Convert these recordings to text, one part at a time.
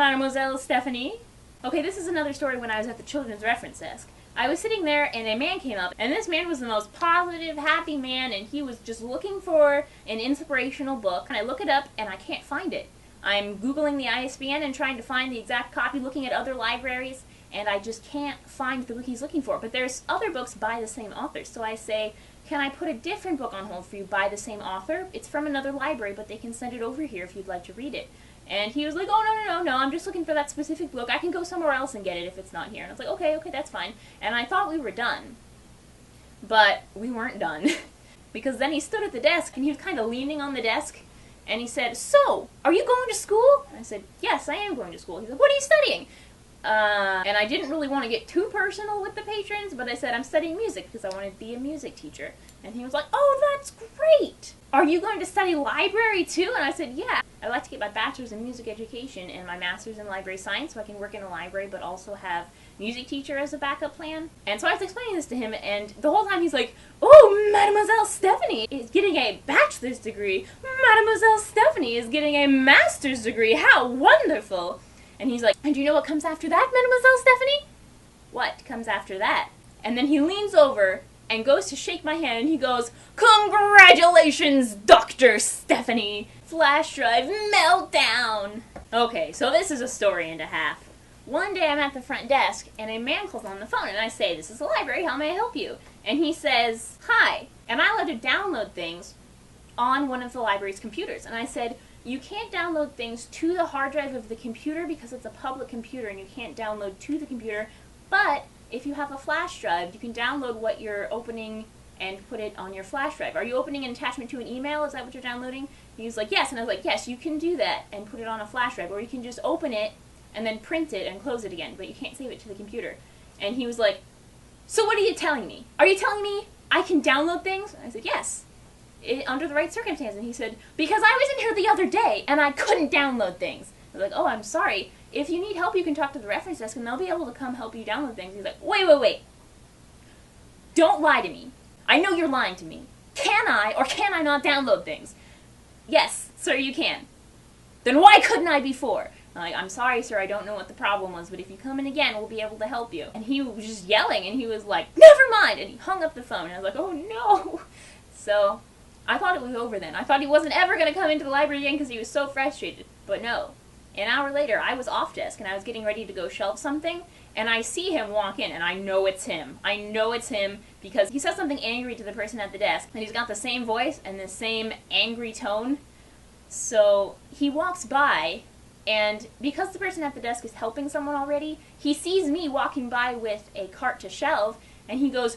Mademoiselle Stephanie. Okay, this is another story when I was at the children's reference desk. I was sitting there and a man came up, and this man was the most positive, happy man, and he was just looking for an inspirational book, and I look it up and I can't find it. I'm Googling the ISBN and trying to find the exact copy, looking at other libraries, and I just can't find the book he's looking for. But there's other books by the same author, so I say, can I put a different book on hold for you by the same author? It's from another library, but they can send it over here if you'd like to read it. And he was like, oh, no, I'm just looking for that specific book. I can go somewhere else and get it if it's not here. And I was like, okay, that's fine. And I thought we were done. But we weren't done. Because then he stood at the desk, and he was kind of leaning on the desk, and he said, so, are you going to school? And I said, yes, I am going to school. He said, what are you studying? And I didn't really want to get too personal with the patrons, but I said, I'm studying music because I wanted to be a music teacher. And he was like, oh, that's great! Are you going to study library too? And I said, yeah. I'd like to get my bachelor's in music education and my master's in library science so I can work in a library but also have music teacher as a backup plan. And so I was explaining this to him, and the whole time he's like, oh, Mademoiselle Stephanie is getting a bachelor's degree. Mademoiselle Stephanie is getting a master's degree. How wonderful! And he's like, and do you know what comes after that, Mademoiselle Stephanie? What comes after that? And then he leans over and goes to shake my hand, and he goes, congratulations, Dr. Stephanie! Flash drive meltdown! Okay, so this is a story and a half. One day I'm at the front desk, and a man calls on the phone, and I say, this is the library, how may I help you? And he says, hi, am I allowed to download things on one of the library's computers? And I said, you can't download things to the hard drive of the computer because it's a public computer and you can't download to the computer, but if you have a flash drive, you can download what you're opening and put it on your flash drive. Are you opening an attachment to an email? Is that what you're downloading? And he's like, yes. And I was like, yes, you can do that and put it on a flash drive, or you can just open it and then print it and close it again, but you can't save it to the computer. And he was like, so what are you telling me? Are you telling me I can download things? And I said, yes. Under the right circumstances. And he said, because I was in here the other day and I couldn't download things. I was like, oh, I'm sorry. If you need help, you can talk to the reference desk and they'll be able to come help you download things. He's like, wait. Don't lie to me. I know you're lying to me. Can I or can I not download things? Yes, sir, you can. Then why couldn't I before? I'm like, I'm sorry, sir, I don't know what the problem was, but if you come in again, we'll be able to help you. And he was just yelling, and he was like, never mind! And he hung up the phone, and I was like, oh no! So I thought it was over then. I thought he wasn't ever going to come into the library again because he was so frustrated. But no. An hour later, I was off desk, and I was getting ready to go shelve something, and I see him walk in, and I know it's him. I know it's him because he says something angry to the person at the desk, and he's got the same voice and the same angry tone. So he walks by, and because the person at the desk is helping someone already, he sees me walking by with a cart to shelve, and he goes,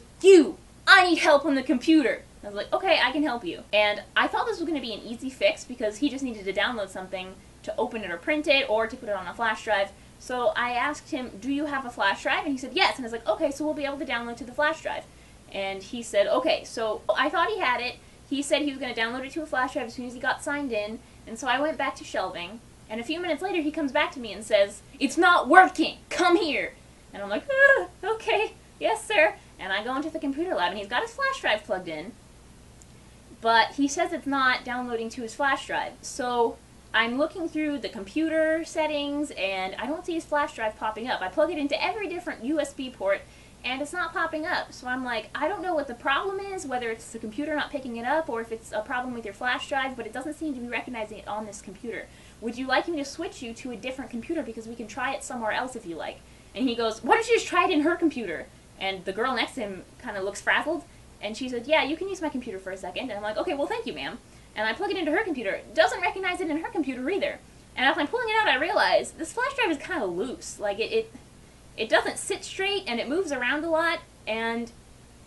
I need help on the computer. I was like, okay, I can help you. And I thought this was going to be an easy fix because he just needed to download something to open it or print it or to put it on a flash drive. So I asked him, do you have a flash drive? And he said, yes. And I was like, okay, so we'll be able to download to the flash drive. And he said, okay. So I thought he had it. He said he was going to download it to a flash drive as soon as he got signed in. And so I went back to shelving. And a few minutes later, he comes back to me and says, it's not working. Come here. And I'm like, okay, yes, sir. And I go into the computer lab, and he's got his flash drive plugged in. But he says it's not downloading to his flash drive. So I'm looking through the computer settings, and I don't see his flash drive popping up. I plug it into every different USB port, and it's not popping up. So I'm like, I don't know what the problem is, whether it's the computer not picking it up or if it's a problem with your flash drive, but it doesn't seem to be recognizing it on this computer. Would you like me to switch you to a different computer because we can try it somewhere else if you like? And he goes, why don't you just try it in her computer? And the girl next to him kind of looks frazzled, and she said, yeah, you can use my computer for a second. And I'm like, okay, well, thank you, ma'am. And I plug it into her computer. It doesn't recognize it in her computer either. And as I'm pulling it out, I realize this flash drive is kind of loose. Like, it doesn't sit straight, and it moves around a lot, and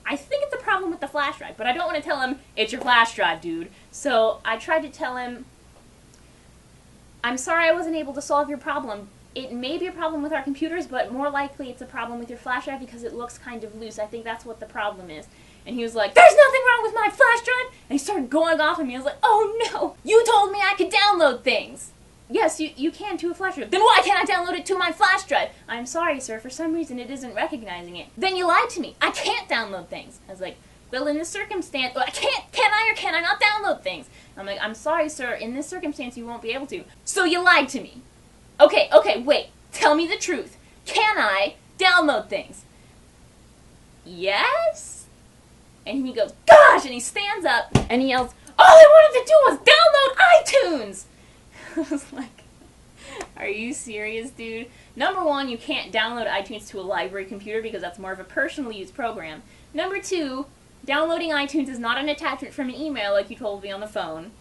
I think it's a problem with the flash drive, but I don't want to tell him, it's your flash drive, dude. So I tried to tell him, I'm sorry I wasn't able to solve your problem. It may be a problem with our computers, but more likely it's a problem with your flash drive because it looks kind of loose. I think that's what the problem is. And he was like, there's nothing wrong with my flash drive! And he started going off on me. I was like, oh no! You told me I could download things! Yes, you can to a flash drive. Then why can't I download it to my flash drive? I'm sorry, sir. For some reason it isn't recognizing it. Then you lied to me. I can't download things. I was like, well, in this circumstance, well, can I or can I not download things? I'm like, I'm sorry, sir. In this circumstance, you won't be able to. So you lied to me. Okay, wait. Tell me the truth. Can I download things? Yes? And he goes, gosh! And he stands up and he yells, all I wanted to do was download iTunes! I was like, are you serious, dude? Number one, you can't download iTunes to a library computer because that's more of a personal use program. Number two, downloading iTunes is not an attachment from an email like you told me on the phone.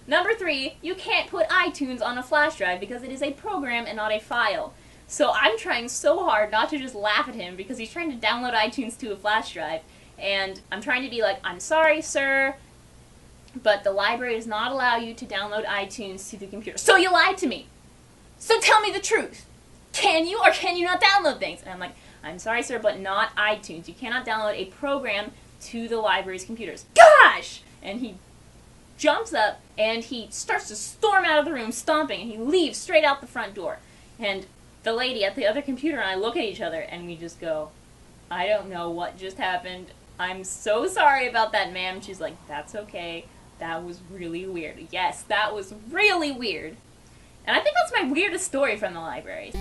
Number three, you can't put iTunes on a flash drive because it is a program and not a file. So I'm trying so hard not to just laugh at him because he's trying to download iTunes to a flash drive. And I'm trying to be like, I'm sorry, sir, but the library does not allow you to download iTunes to the computer. So you lied to me. So tell me the truth. Can you or can you not download things? And I'm like, I'm sorry, sir, but not iTunes. You cannot download a program to the library's computers. Gosh! And he jumps up and he starts to storm out of the room stomping, and he leaves straight out the front door. And the lady at the other computer and I look at each other and we just go, I don't know what just happened. I'm so sorry about that, ma'am. She's like, that's okay. That was really weird. Yes, that was really weird. And I think that's my weirdest story from the library.